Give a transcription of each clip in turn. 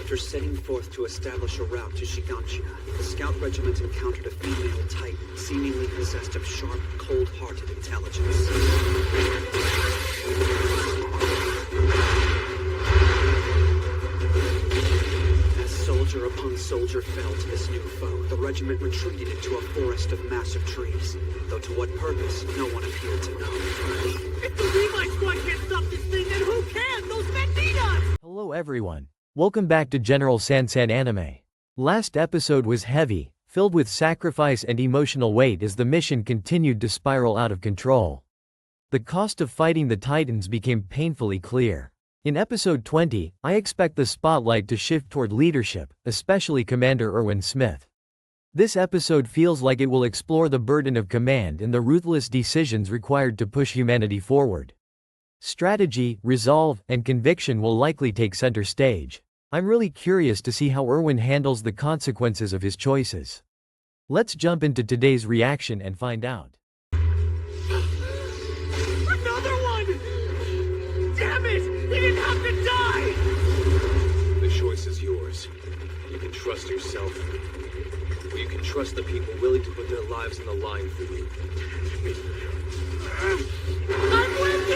After setting forth to establish a route to Shiganshina, the scout regiment encountered a female titan, seemingly possessed of sharp, cold-hearted intelligence. As soldier upon soldier fell to this new foe, the regiment retreated into a forest of massive trees, though to what purpose, no one appeared to know. If the Levi squad can't stop this thing, then who can? Those men need us! Hello everyone. Welcome back to General Sansan Anime. Last episode was heavy, filled with sacrifice and emotional weight as the mission continued to spiral out of control. The cost of fighting the Titans became painfully clear. In episode 20, I expect the spotlight to shift toward leadership, especially Commander Erwin Smith. This episode feels like it will explore the burden of command and the ruthless decisions required to push humanity forward. Strategy, resolve, and conviction will likely take center stage. I'm really curious to see how Erwin handles the consequences of his choices. Let's jump into today's reaction and find out. Another one! Damn it! He didn't have to die! The choice is yours. You can trust yourself. Or you can trust the people willing to put their lives on the line for you. I'm with you!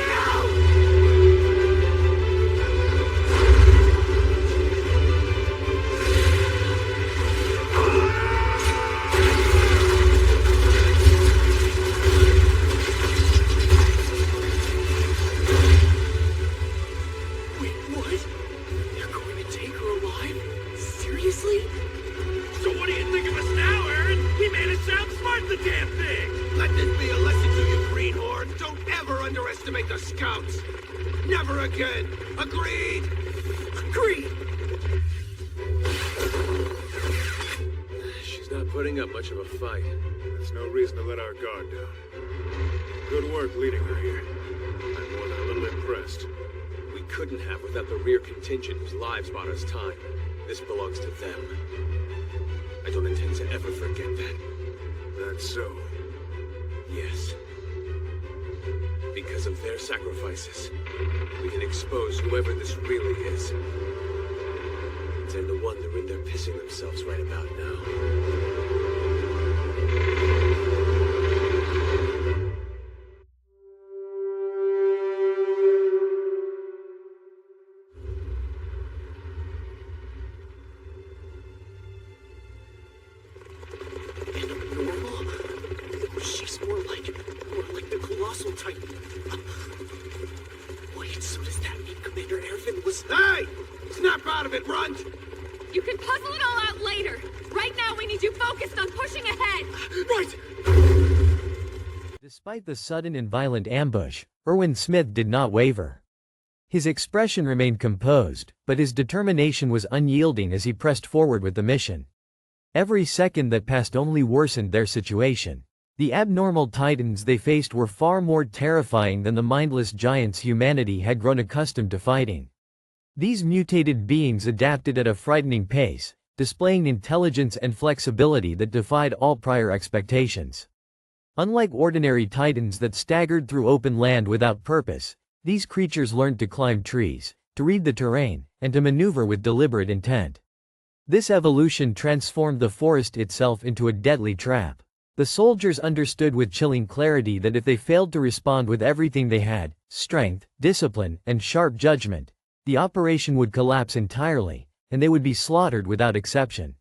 Underestimate the scouts! Never again! Agreed? Agreed! She's not putting up much of a fight. There's no reason to let our guard down. Good work leading her here. I'm more than a little impressed. We couldn't have without the rear contingent whose lives bought us time. This belongs to them. I don't intend to ever forget that. That's so. Yes. Because of their sacrifices, we can expose whoever this really is. And the one they're in there pissing themselves right about now. She's more like the Colossal Titan. Wait, so does that mean Commander Erwin was... Hey! Snap out of it, Runt! You can puzzle it all out later. Right now we need you focused on pushing ahead. Right! Despite the sudden and violent ambush, Erwin Smith did not waver. His expression remained composed, but his determination was unyielding as he pressed forward with the mission. Every second that passed only worsened their situation. The abnormal titans they faced were far more terrifying than the mindless giants humanity had grown accustomed to fighting. These mutated beings adapted at a frightening pace, displaying intelligence and flexibility that defied all prior expectations. Unlike ordinary titans that staggered through open land without purpose, these creatures learned to climb trees, to read the terrain, and to maneuver with deliberate intent. This evolution transformed the forest itself into a deadly trap. The soldiers understood with chilling clarity that if they failed to respond with everything they had, strength, discipline, and sharp judgment, the operation would collapse entirely, and they would be slaughtered without exception.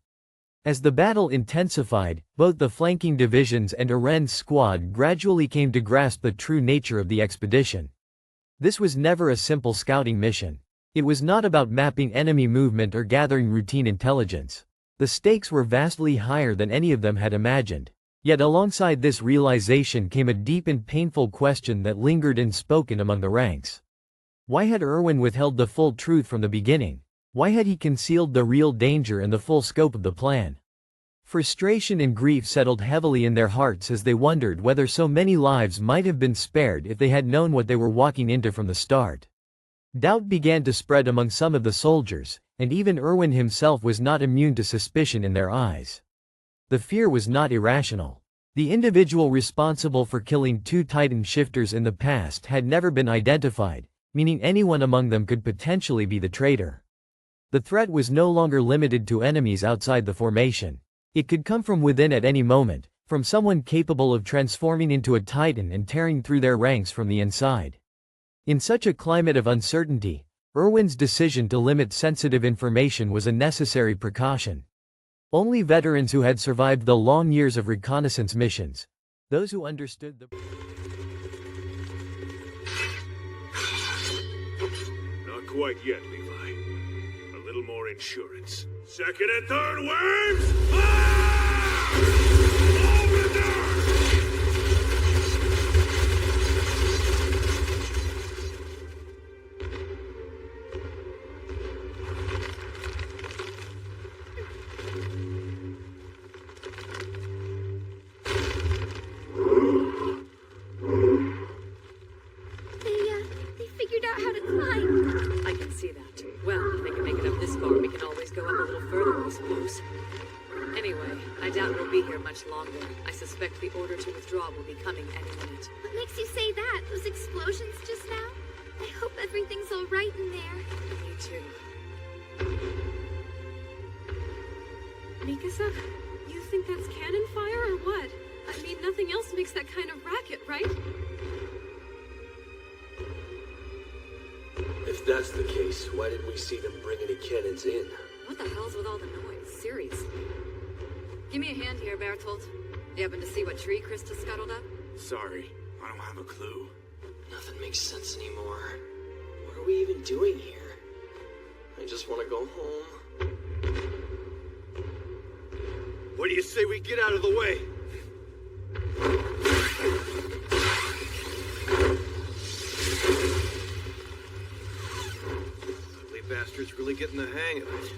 As the battle intensified, both the flanking divisions and Eren's squad gradually came to grasp the true nature of the expedition. This was never a simple scouting mission. It was not about mapping enemy movement or gathering routine intelligence. The stakes were vastly higher than any of them had imagined. Yet alongside this realization came a deep and painful question that lingered unspoken among the ranks. Why had Erwin withheld the full truth from the beginning? Why had he concealed the real danger and the full scope of the plan? Frustration and grief settled heavily in their hearts as they wondered whether so many lives might have been spared if they had known what they were walking into from the start. Doubt began to spread among some of the soldiers, and even Erwin himself was not immune to suspicion in their eyes. The fear was not irrational. The individual responsible for killing 2 Titan shifters in the past had never been identified, meaning anyone among them could potentially be the traitor. The threat was no longer limited to enemies outside the formation. It could come from within at any moment, from someone capable of transforming into a Titan and tearing through their ranks from the inside. In such a climate of uncertainty, Irwin's decision to limit sensitive information was a necessary precaution. Only veterans who had survived the long years of reconnaissance missions, those who understood the Not quite yet, Levi. A little more insurance. Second and third waves! Ah! Over there! They figured out how to climb. I can see that. Well, if they can make it up this far, we can always go up a little further, I suppose. Anyway, I doubt we'll be here much longer. I suspect the order to withdraw will be coming any minute. What makes you say that? Those explosions just now? I hope everything's all right in there. Me too. Mikasa, you think that's cannon fire or what? I mean, nothing else makes that kind of racket, right? If that's the case, why didn't we see them bring any cannons in? What the hell's with all the noise? Seriously. Give me a hand here, Bertolt. You happen to see what tree Krista scuttled up? Sorry, I don't have a clue. Nothing makes sense anymore. What are we even doing here? I just want to go home. What do you say we get out of the way? Ugly bastard's really getting the hang of it.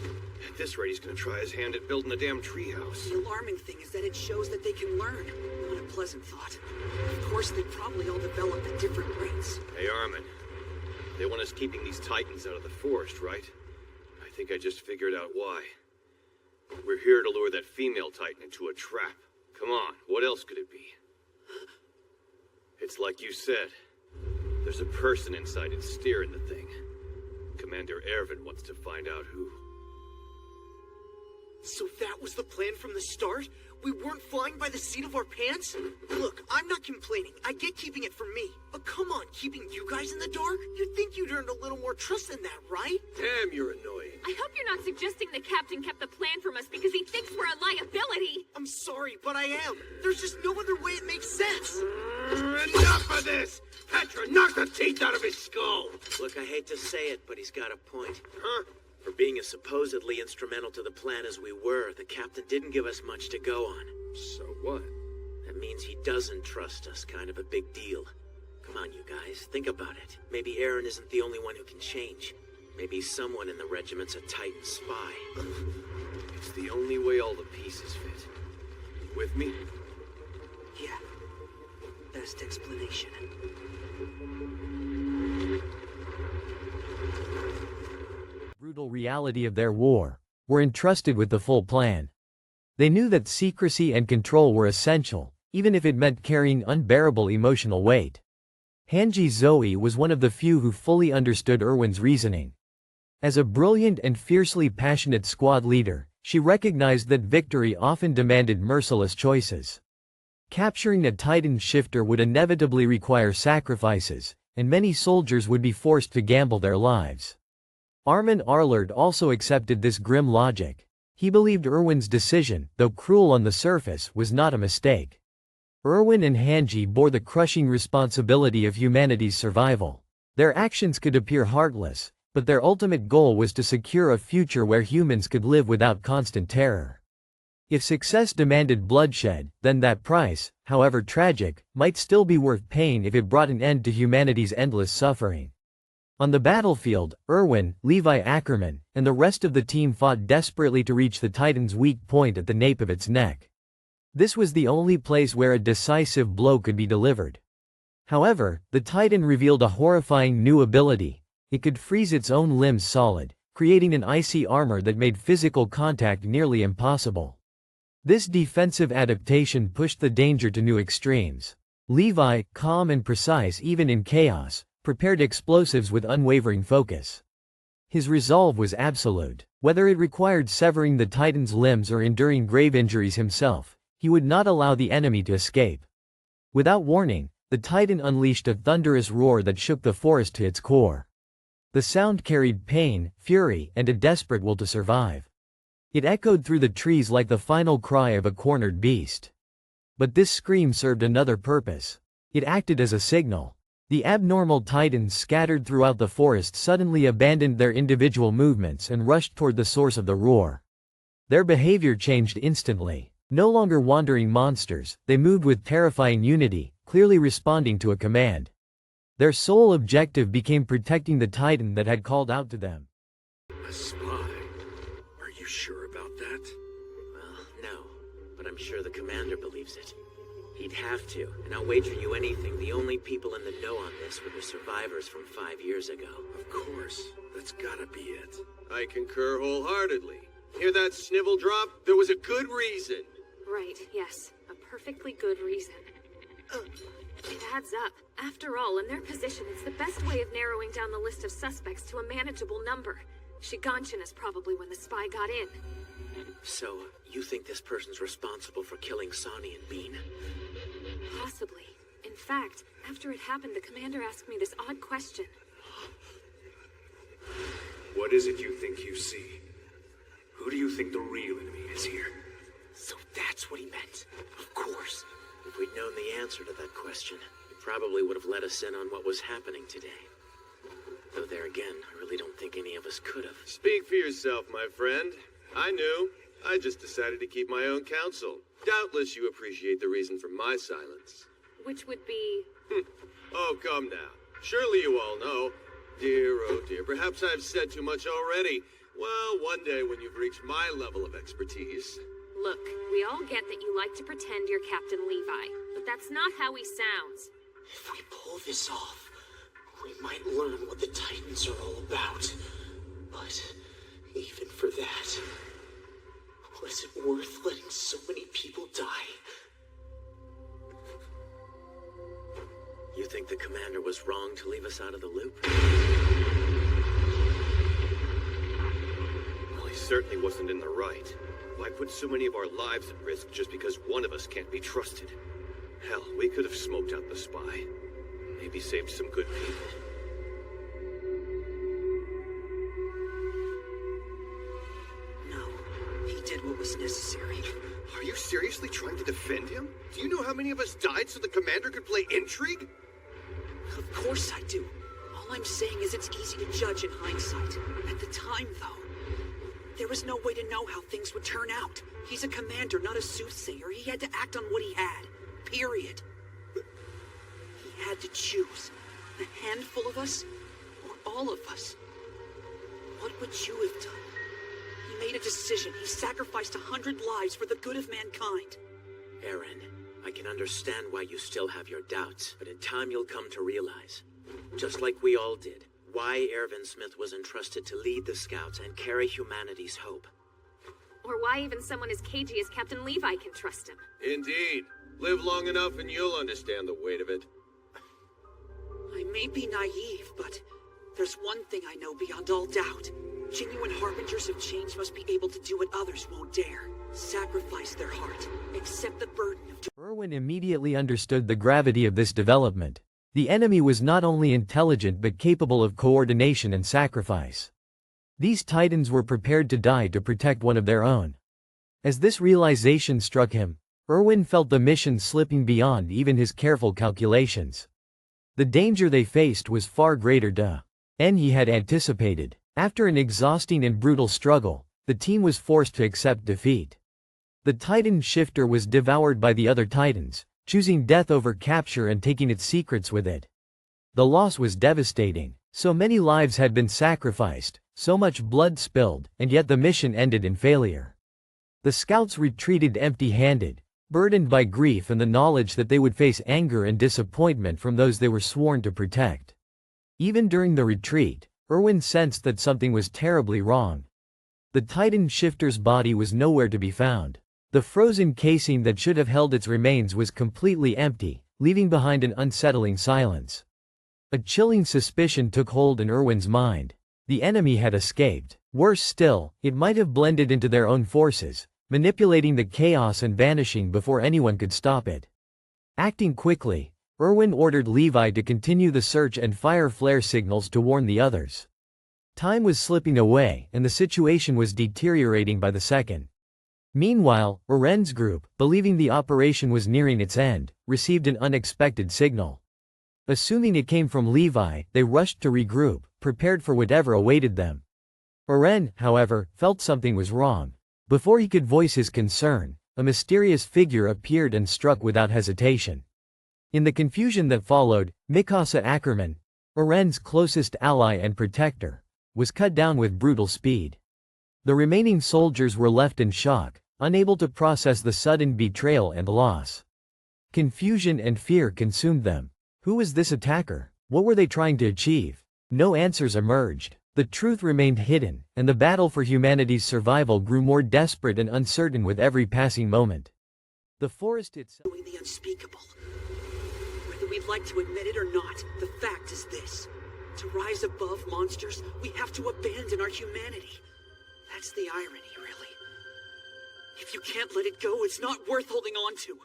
At this rate, he's gonna try his hand at building a damn treehouse. The alarming thing is that it shows that they can learn. Not a pleasant thought. Of course, they probably all developed at different rates. Hey, Armin. They want us keeping these Titans out of the forest, right? I think I just figured out why. We're here to lure that female Titan into a trap. Come on, what else could it be? It's like you said. There's a person inside it steering the thing. Commander Ervin wants to find out who. So that was the plan from the start? We weren't flying by the seat of our pants? Look, I'm not complaining. I get keeping it from me. But come on, keeping you guys in the dark? You'd think you'd earned a little more trust than that, right? Damn, you're annoying. I hope you're not suggesting the captain kept the plan from us because he thinks we're a liability. I'm sorry, but I am. There's just no other way it makes sense. Enough of this! Petra, knock the teeth out of his skull! Look, I hate to say it, but he's got a point. Huh? For being as supposedly instrumental to the plan as we were, the captain didn't give us much to go on. So what? That means he doesn't trust us, kind of a big deal. Come on, you guys, think about it. Maybe Eren isn't the only one who can change. Maybe someone in the regiment's a Titan spy. It's the only way all the pieces fit. With me? Yeah. Best explanation. brutal reality of their war, were entrusted with the full plan. They knew that secrecy and control were essential, even if it meant carrying unbearable emotional weight. Hanji Zoe was one of the few who fully understood Erwin's reasoning. As a brilliant and fiercely passionate squad leader, she recognized that victory often demanded merciless choices. Capturing a Titan shifter would inevitably require sacrifices, and many soldiers would be forced to gamble their lives. Armin Arlert also accepted this grim logic. He believed Erwin's decision, though cruel on the surface, was not a mistake. Erwin and Hanji bore the crushing responsibility of humanity's survival. Their actions could appear heartless, but their ultimate goal was to secure a future where humans could live without constant terror. If success demanded bloodshed, then that price, however tragic, might still be worth paying if it brought an end to humanity's endless suffering. On the battlefield, Erwin, Levi Ackerman, and the rest of the team fought desperately to reach the Titan's weak point at the nape of its neck. This was the only place where a decisive blow could be delivered. However, the Titan revealed a horrifying new ability. It could freeze its own limbs solid, creating an icy armor that made physical contact nearly impossible. This defensive adaptation pushed the danger to new extremes. Levi, calm and precise even in chaos, prepared explosives with unwavering focus. His resolve was absolute. Whether it required severing the Titan's limbs or enduring grave injuries himself, he would not allow the enemy to escape. Without warning, the Titan unleashed a thunderous roar that shook the forest to its core. The sound carried pain, fury, and a desperate will to survive. It echoed through the trees like the final cry of a cornered beast. But this scream served another purpose. It acted as a signal. The abnormal Titans scattered throughout the forest suddenly abandoned their individual movements and rushed toward the source of the roar. Their behavior changed instantly. No longer wandering monsters, they moved with terrifying unity, clearly responding to a command. Their sole objective became protecting the Titan that had called out to them. A spy? Are you sure about that? Well, no, but I'm sure the commander believes it. He'd have to, and I'll wager you anything the only people in the know on this were the survivors from 5 years ago. Of course. That's gotta be it. I concur wholeheartedly. Hear that snivel drop? There was a good reason. Right, yes. A perfectly good reason. It adds up. After all, in their position, it's the best way of narrowing down the list of suspects to a manageable number. Shiganshin is probably when the spy got in. So, you think this person's responsible for killing Sonny and Bean? Possibly. In fact, after it happened, the commander asked me this odd question. What is it you think you see? Who do you think the real enemy is here? So that's what he meant. Of course. If we'd known the answer to that question, he probably would have let us in on what was happening today. Though there again, I really don't think any of us could have. Speak for yourself, my friend. I knew. I just decided to keep my own counsel. Doubtless you appreciate the reason for my silence. Which would be... Oh, come now. Surely you all know. Dear, oh dear, perhaps I've said too much already. Well, one day when you've reached my level of expertise. Look, we all get that you like to pretend you're Captain Levi, but that's not how he sounds. If we pull this off, we might learn what the Titans are all about. But even for that, was it worth letting so many people die? You think the commander was wrong to leave us out of the loop? Well, he certainly wasn't in the right. Why put so many of our lives at risk just because one of us can't be trusted? Hell, we could have smoked out the spy. Maybe saved some good people. No, he did what was necessary. Are you seriously trying to defend him? Do you know how many of us died so the commander could play intrigue? Of course I do. All I'm saying is it's easy to judge in hindsight. At the time, though, there was no way to know how things would turn out. He's a commander, not a soothsayer. He had to act on what he had. Period. He had to choose. A handful of us, or all of us. What would you have done? He made a decision. He sacrificed 100 lives for the good of mankind. Eren, I can understand why you still have your doubts, but in time you'll come to realize, just like we all did, why Erwin Smith was entrusted to lead the Scouts and carry humanity's hope. Or why even someone as cagey as Captain Levi can trust him. Indeed. Live long enough and you'll understand the weight of it. I may be naive, but there's one thing I know beyond all doubt. Genuine harbingers of change must be able to do what others won't dare. Sacrifice their heart. Accept the burden of... Erwin immediately understood the gravity of this development. The enemy was not only intelligent but capable of coordination and sacrifice. These Titans were prepared to die to protect one of their own. As this realization struck him, Erwin felt the mission slipping beyond even his careful calculations. The danger they faced was far greater than he had anticipated. After an exhausting and brutal struggle, the team was forced to accept defeat. The Titan shifter was devoured by the other Titans, choosing death over capture and taking its secrets with it. The loss was devastating. So many lives had been sacrificed, so much blood spilled, and yet the mission ended in failure. The Scouts retreated empty-handed, burdened by grief and the knowledge that they would face anger and disappointment from those they were sworn to protect. Even during the retreat, Erwin sensed that something was terribly wrong. The Titan shifter's body was nowhere to be found. The frozen casing that should have held its remains was completely empty, leaving behind an unsettling silence. A chilling suspicion took hold in Erwin's mind. The enemy had escaped. Worse still, it might have blended into their own forces, manipulating the chaos and vanishing before anyone could stop it. Acting quickly, Irwin ordered Levi to continue the search and fire flare signals to warn the others. Time was slipping away, and the situation was deteriorating by the second. Meanwhile, Oren's group, believing the operation was nearing its end, received an unexpected signal. Assuming it came from Levi, they rushed to regroup, prepared for whatever awaited them. Oren, however, felt something was wrong. Before he could voice his concern, a mysterious figure appeared and struck without hesitation. In the confusion that followed, Mikasa Ackerman, Oren's closest ally and protector, was cut down with brutal speed. The remaining soldiers were left in shock, unable to process the sudden betrayal and loss. Confusion and fear consumed them. Who was this attacker? What were they trying to achieve? No answers emerged. The truth remained hidden, and the battle for humanity's survival grew more desperate and uncertain with every passing moment. The forest itself. Doing the unspeakable. Whether we'd like to admit it or not, the fact is this. To rise above monsters, we have to abandon our humanity. That's the irony, really. If you can't let it go, it's not worth holding on to.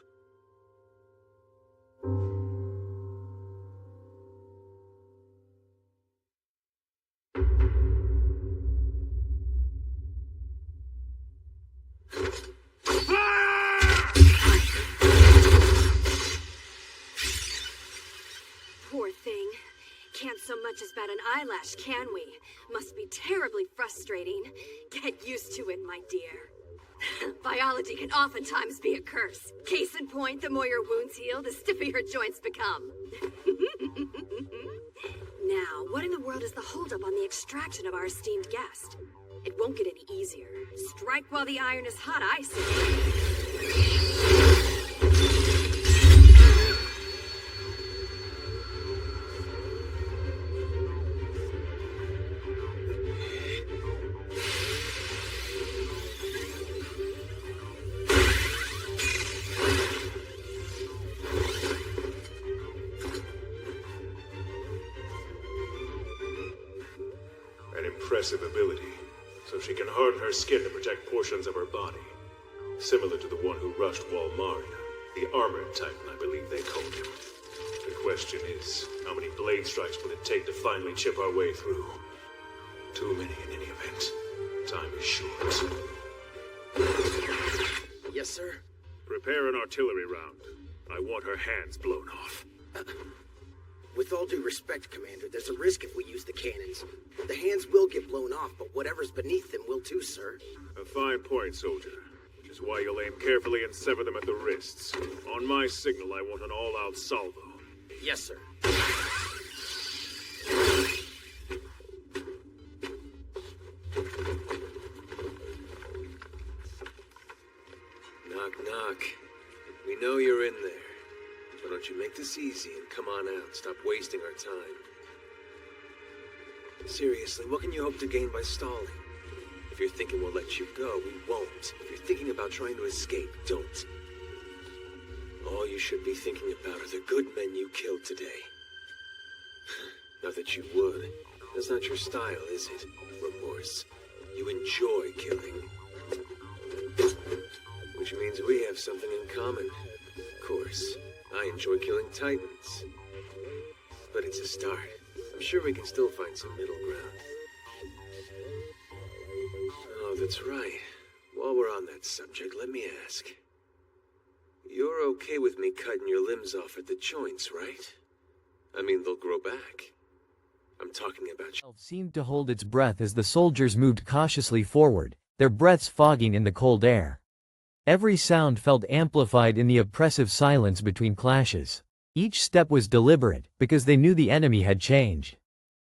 Poor thing. Can't so much as bat an eyelash, can we? Must be terribly frustrating. Get used to it, my dear. Biology can oftentimes be a curse. Case in point, the more your wounds heal, the stiffer your joints become. Now, what in the world is the holdup on the extraction of our esteemed guest? It won't get any easier. Strike while the iron is hot, I say. Impressive ability, so she can harden her skin to protect portions of her body. Similar to the one who rushed Walmart, the armored titan, I believe they called him. The question is, how many blade strikes will it take to finally chip our way through? Too many in any event. Time is short. Yes, sir? Prepare an artillery round. I want her hands blown off. With all due respect, Commander, there's a risk if we use the cannons. The hands will get blown off, but whatever's beneath them will too, sir. A fine point, soldier. Which is why you'll aim carefully and sever them at the wrists. On my signal, I want an all-out salvo. Yes, sir. Knock, knock. We know you're in there. Why don't you make this easy and come on out? Stop wasting our time. Seriously, what can you hope to gain by stalling? If you're thinking we'll let you go, we won't. If you're thinking about trying to escape, don't. All you should be thinking about are the good men you killed today. Not that you would. That's not your style, is it? Remorse. You enjoy killing. Which means we have something in common. Of course. I enjoy killing titans. But it's a start. I'm sure we can still find some middle ground. Oh, that's right. While we're on that subject, let me ask. You're okay with me cutting your limbs off at the joints, right? I mean, they'll grow back. I'm talking about you. Seemed to hold its breath as the soldiers moved cautiously forward, their breaths fogging in the cold air. Every sound felt amplified in the oppressive silence between clashes. Each step was deliberate, because they knew the enemy had changed.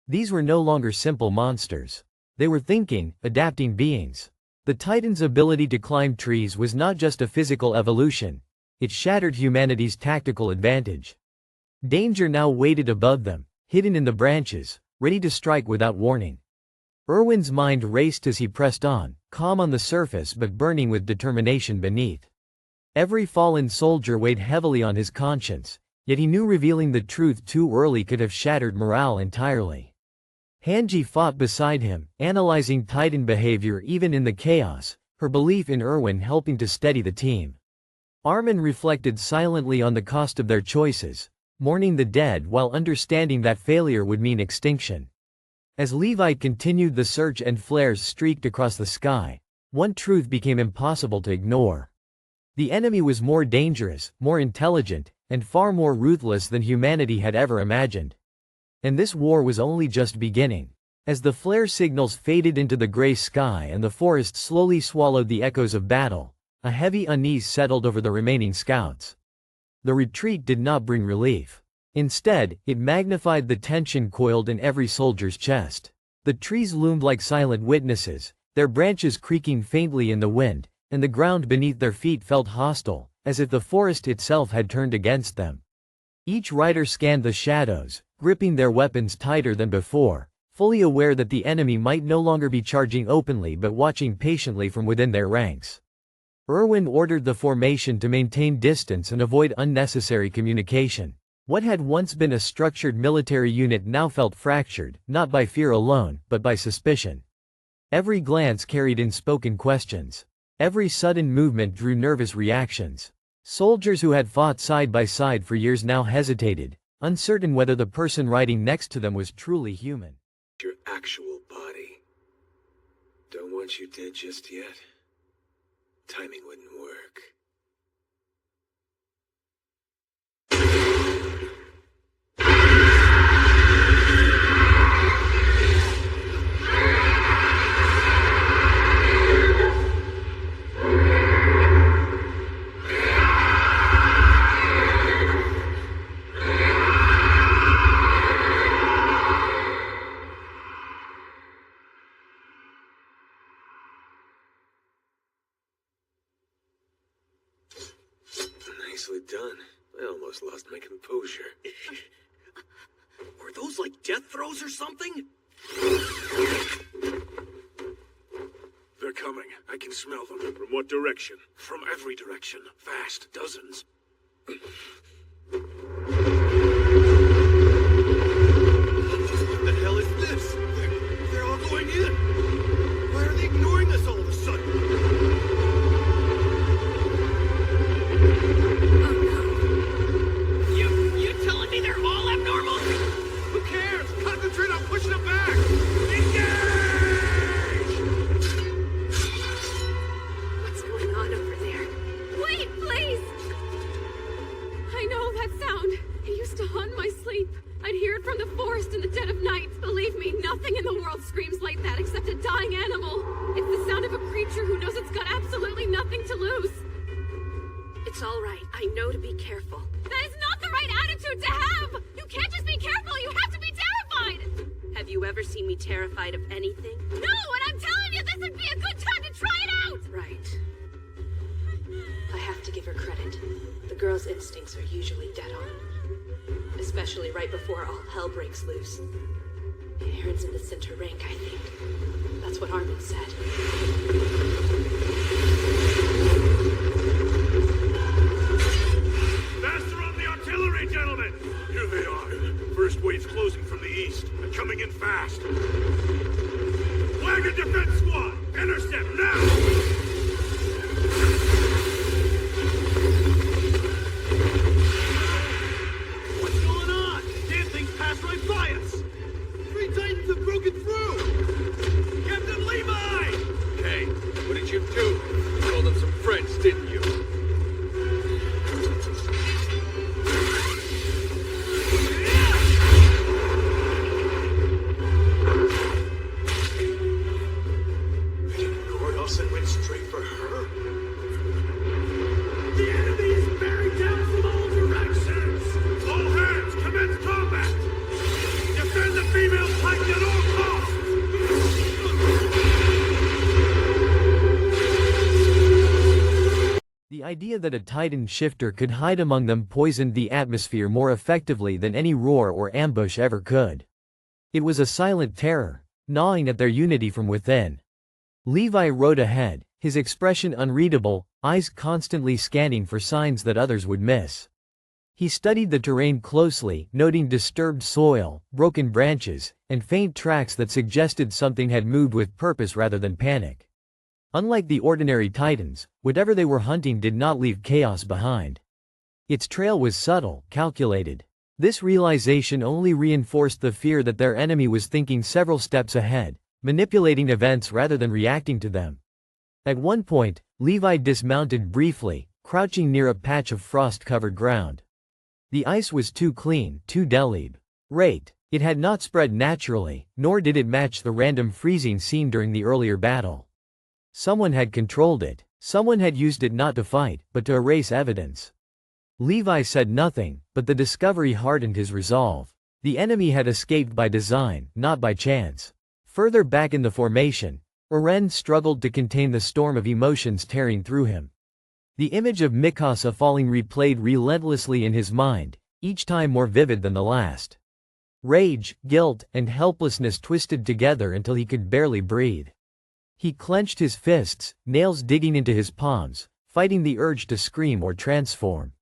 These were no longer simple monsters. They were thinking, adapting beings. The Titan's ability to climb trees was not just a physical evolution. It shattered humanity's tactical advantage. Danger now waited above them, hidden in the branches, ready to strike without warning. Irwin's mind raced as he pressed on, calm on the surface but burning with determination beneath. Every fallen soldier weighed heavily on his conscience, yet he knew revealing the truth too early could have shattered morale entirely. Hanji fought beside him, analyzing Titan behavior even in the chaos, her belief in Erwin helping to steady the team. Armin reflected silently on the cost of their choices, mourning the dead while understanding that failure would mean extinction. As Levi continued the search and flares streaked across the sky, one truth became impossible to ignore. The enemy was more dangerous, more intelligent, and far more ruthless than humanity had ever imagined. And this war was only just beginning. As the flare signals faded into the gray sky and the forest slowly swallowed the echoes of battle, a heavy unease settled over the remaining scouts. The retreat did not bring relief. Instead, it magnified the tension coiled in every soldier's chest. The trees loomed like silent witnesses, their branches creaking faintly in the wind, and the ground beneath their feet felt hostile, as if the forest itself had turned against them. Each rider scanned the shadows, gripping their weapons tighter than before, fully aware that the enemy might no longer be charging openly but watching patiently from within their ranks. Erwin ordered the formation to maintain distance and avoid unnecessary communication. What had once been a structured military unit now felt fractured, not by fear alone, but by suspicion. Every glance carried unspoken questions. Every sudden movement drew nervous reactions. Soldiers who had fought side by side for years now hesitated, uncertain whether the person riding next to them was truly human. Your actual body. Don't want you dead just yet. Timing wouldn't work. Nicely done. I almost lost my composure. Were those like death throes or something? They're coming. I can smell them. From what direction? From every direction. Fast. Dozens. What the hell is this? They're all going in. Why are they ignoring us all of a sudden? You telling me they're all abnormal? Who cares? Concentrate on pushing them back! What's going on over there? Wait, please! I know that sound. It used to haunt my sleep. I'd hear it from the forest in the dead of night. Believe me, nothing in the world screams like that except a dying animal. It's the sound of a creature who knows it's got absolutely nothing to lose. It's all right. I know to be careful. That is not the right attitude to have! You can't just be careful, you have to be terrified! Have you ever seen me terrified of anything? No, and I'm telling you, this would be a good time to try it out! Right. I have to give her credit. The girl's instincts are usually dead on. Especially right before all hell breaks loose. Aaron's in the center rank, I think. That's what Armin said. Faster on the artillery, gentlemen! Here they are. First wave's closing from the east. They're coming in fast. Flag and defense squad! Intercept now! What's going on? Damn things passed right by us. 3 Titans have broken through. Captain Levi! Hey, what did you do? You called them some friends, didn't you? They ignored us and went straight for her. The enemy is bearing down from all directions. All hands, commence combat! Defend the female Titan at all costs! The idea that a Titan shifter could hide among them poisoned the atmosphere more effectively than any roar or ambush ever could. It was a silent terror, gnawing at their unity from within. Levi rode ahead, his expression unreadable, eyes constantly scanning for signs that others would miss. He studied the terrain closely, noting disturbed soil, broken branches, and faint tracks that suggested something had moved with purpose rather than panic. Unlike the ordinary titans, whatever they were hunting did not leave chaos behind. Its trail was subtle, calculated. This realization only reinforced the fear that their enemy was thinking several steps ahead, manipulating events rather than reacting to them. At one point, Levi dismounted briefly, crouching near a patch of frost-covered ground. The ice was too clean, too deliberate. It had not spread naturally, nor did it match the random freezing seen during the earlier battle. Someone had controlled it. Someone had used it not to fight, but to erase evidence. Levi said nothing, but the discovery hardened his resolve. The enemy had escaped by design, not by chance. Further back in the formation, Eren struggled to contain the storm of emotions tearing through him. The image of Mikasa falling replayed relentlessly in his mind, each time more vivid than the last. Rage, guilt, and helplessness twisted together until he could barely breathe. He clenched his fists, nails digging into his palms, fighting the urge to scream or transform.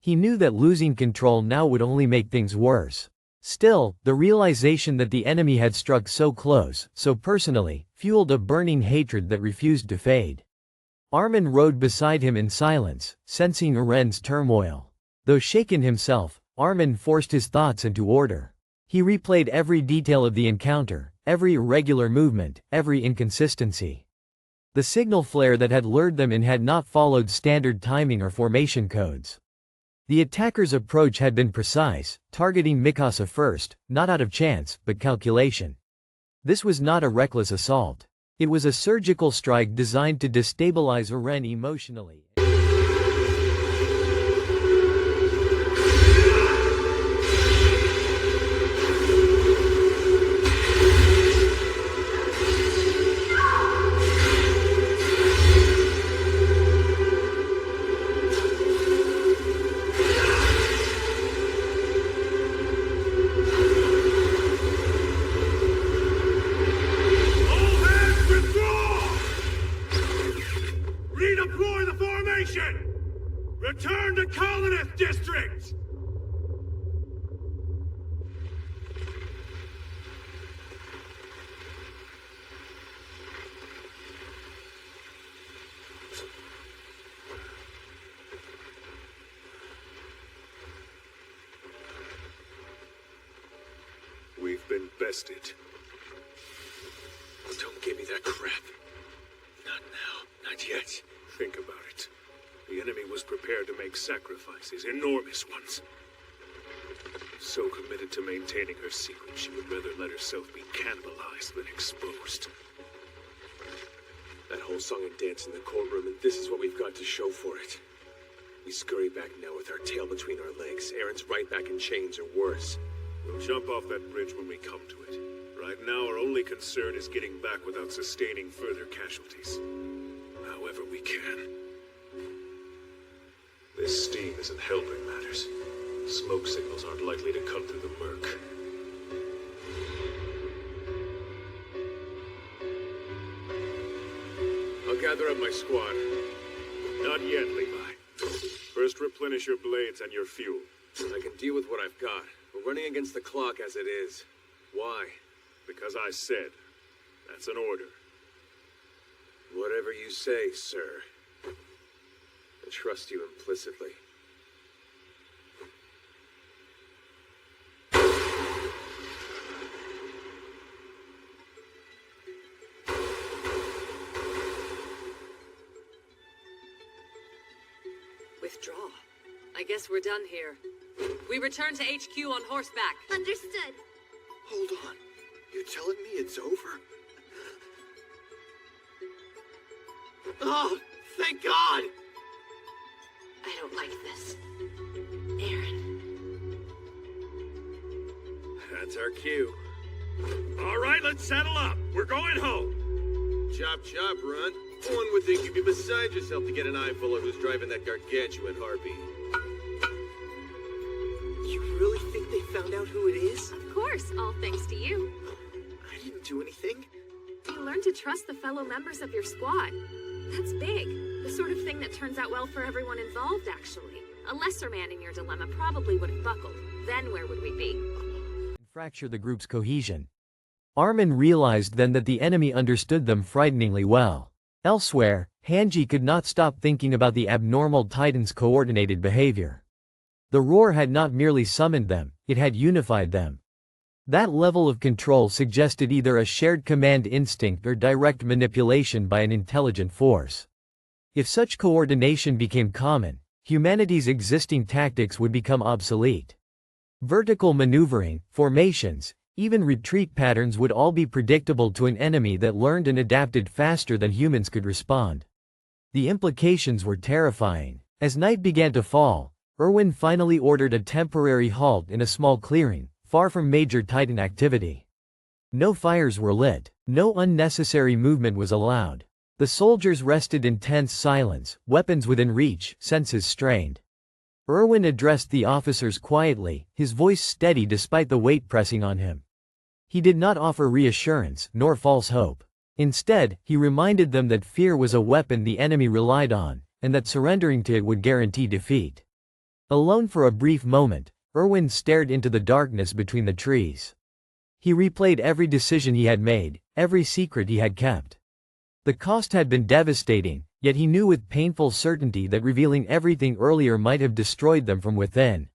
He knew that losing control now would only make things worse. Still, the realization that the enemy had struck so close, so personally, fueled a burning hatred that refused to fade. Armin rode beside him in silence, sensing Eren's turmoil. Though shaken himself, Armin forced his thoughts into order. He replayed every detail of the encounter, every irregular movement, every inconsistency. The signal flare that had lured them in had not followed standard timing or formation codes. The attacker's approach had been precise, targeting Mikasa first, not out of chance, but calculation. This was not a reckless assault. It was a surgical strike designed to destabilize Eren emotionally. Return to Colonist District! We've been bested. Don't give me that crap. Not now. Not yet. Think about it. The enemy was prepared to make sacrifices, enormous ones. So committed to maintaining her secret, she would rather let herself be cannibalized than exposed. That whole song and dance in the courtroom, and this is what we've got to show for it. We scurry back now with our tail between our legs. Eren's right back in chains or worse. We'll jump off that bridge when we come to it. Right now, our only concern is getting back without sustaining further casualties. However we can. This steam isn't helping matters. Smoke signals aren't likely to cut through the murk. I'll gather up my squad. Not yet, Levi. First replenish your blades and your fuel. I can deal with what I've got. We're running against the clock as it is. Why? Because I said. That's an order. Whatever you say, sir. I trust you implicitly. Withdraw. I guess we're done here. We return to HQ on horseback. Understood. Hold on. You telling me it's over? Oh, thank God! I don't like this. Eren. That's our cue. All right, let's saddle up. We're going home. Chop, chop, run. One would think you'd be beside yourself to get an eyeful of who's driving that gargantuan harpy. You really think they found out who it is? Of course, all thanks to you. I didn't do anything. You learned to trust the fellow members of your squad. That's big. The sort of thing that turns out well for everyone involved, actually. A lesser man in your dilemma probably would have buckled. Then where would we be? Fracture the group's cohesion. Armin realized then that the enemy understood them frighteningly well. Elsewhere, Hanji could not stop thinking about the abnormal Titan's coordinated behavior. The roar had not merely summoned them, it had unified them. That level of control suggested either a shared command instinct or direct manipulation by an intelligent force. If such coordination became common, humanity's existing tactics would become obsolete. Vertical maneuvering, formations, even retreat patterns would all be predictable to an enemy that learned and adapted faster than humans could respond. The implications were terrifying. As night began to fall, Erwin finally ordered a temporary halt in a small clearing, far from major Titan activity. No fires were lit, no unnecessary movement was allowed. The soldiers rested in tense silence, weapons within reach, senses strained. Erwin addressed the officers quietly, his voice steady despite the weight pressing on him. He did not offer reassurance, nor false hope. Instead, he reminded them that fear was a weapon the enemy relied on, and that surrendering to it would guarantee defeat. Alone for a brief moment, Erwin stared into the darkness between the trees. He replayed every decision he had made, every secret he had kept. The cost had been devastating, yet he knew with painful certainty that revealing everything earlier might have destroyed them from within.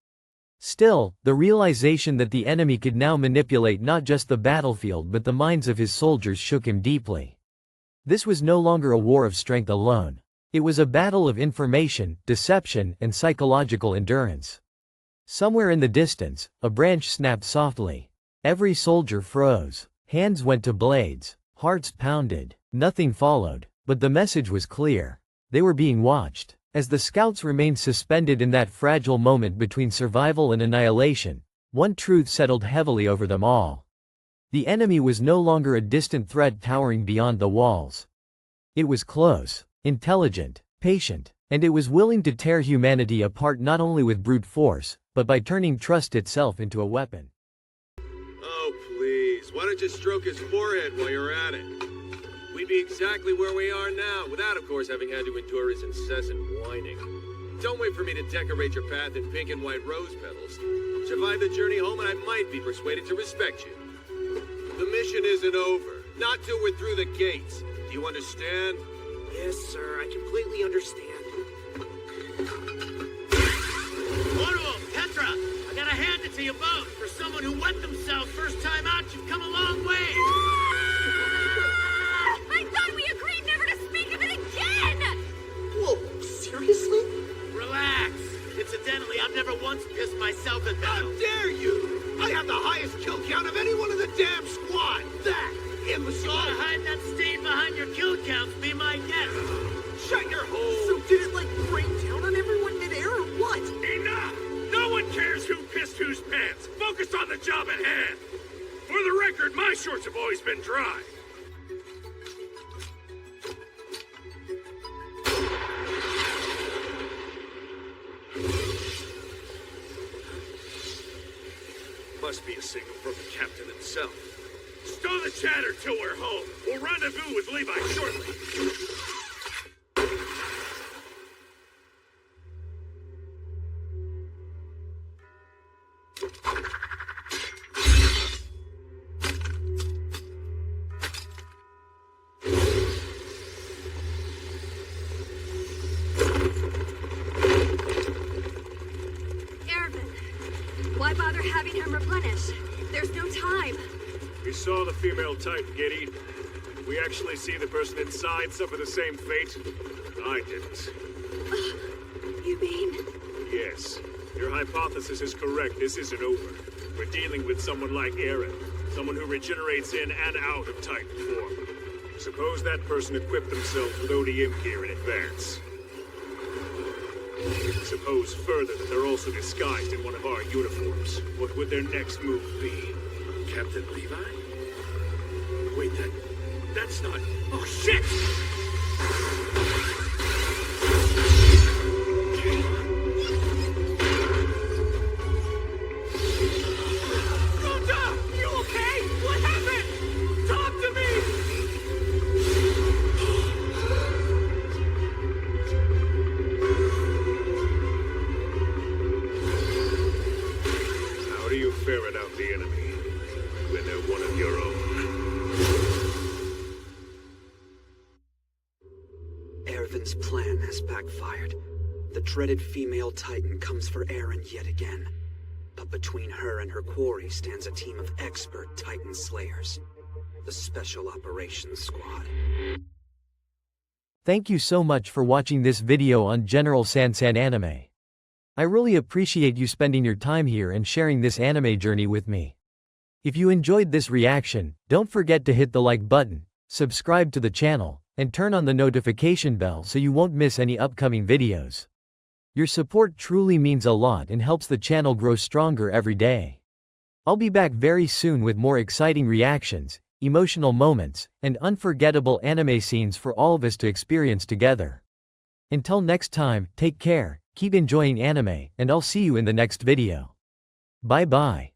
Still, the realization that the enemy could now manipulate not just the battlefield but the minds of his soldiers shook him deeply. This was no longer a war of strength alone. It was a battle of information, deception, and psychological endurance. Somewhere in the distance, a branch snapped softly. Every soldier froze. Hands went to blades. Hearts pounded. Nothing followed, but the message was clear. They were being watched. As the scouts remained suspended in that fragile moment between survival and annihilation, one truth settled heavily over them all. The enemy was no longer a distant threat towering beyond the walls. It was close, intelligent, patient, and it was willing to tear humanity apart not only with brute force, but by turning trust itself into a weapon. Oh, please, why don't you stroke his forehead while you're at it? We'd be exactly where we are now, without, of course, having had to endure his incessant whining. Don't wait for me to decorate your path in pink and white rose petals. Survive the journey home and I might be persuaded to respect you. The mission isn't over, not till we're through the gates. Do you understand? Yes, sir, I completely understand. Orwell, Petra, I gotta hand it to you both. For someone who wet themselves first time out, you've come a long way. I thought we agreed never to speak of it again! Whoa, seriously? Relax. Incidentally, I've never once pissed myself at How battle. dare you! I have the highest kill count of anyone in the damn squad! That, imbecile! You wanna hide that stain behind your kill counts, be my guest. Shut your hole! So did it, like, rain down on everyone midair or what? Enough! No one cares who pissed whose pants. Focus on the job at hand. For the record, my shorts have always been dry. Must be a signal from the captain himself. Stow the chatter till we're home. We'll rendezvous with Levi shortly. Why bother having him replenish? There's no time. We saw the female Titan get eaten. We actually see the person inside suffer the same fate. I didn't. You mean? Yes. Your hypothesis is correct. This isn't over. We're dealing with someone like Eren. Someone who regenerates in and out of Titan form. Suppose that person equipped themselves with ODM gear in advance. Suppose further that they're also disguised in one of our uniforms. What would their next move be? Captain Levi? Wait, that's not... Oh, shit! Rhoda! You okay? What happened? Talk to me! Ervin's plan has backfired. The dreaded female Titan comes for Eren yet again. But between her and her quarry stands a team of expert Titan slayers. The Special Operations Squad. Thank you so much for watching this video on General Sansan Anime. I really appreciate you spending your time here and sharing this anime journey with me. If you enjoyed this reaction, don't forget to hit the like button, subscribe to the channel, and turn on the notification bell so you won't miss any upcoming videos. Your support truly means a lot and helps the channel grow stronger every day. I'll be back very soon with more exciting reactions, emotional moments, and unforgettable anime scenes for all of us to experience together. Until next time, take care, keep enjoying anime, and I'll see you in the next video. Bye bye.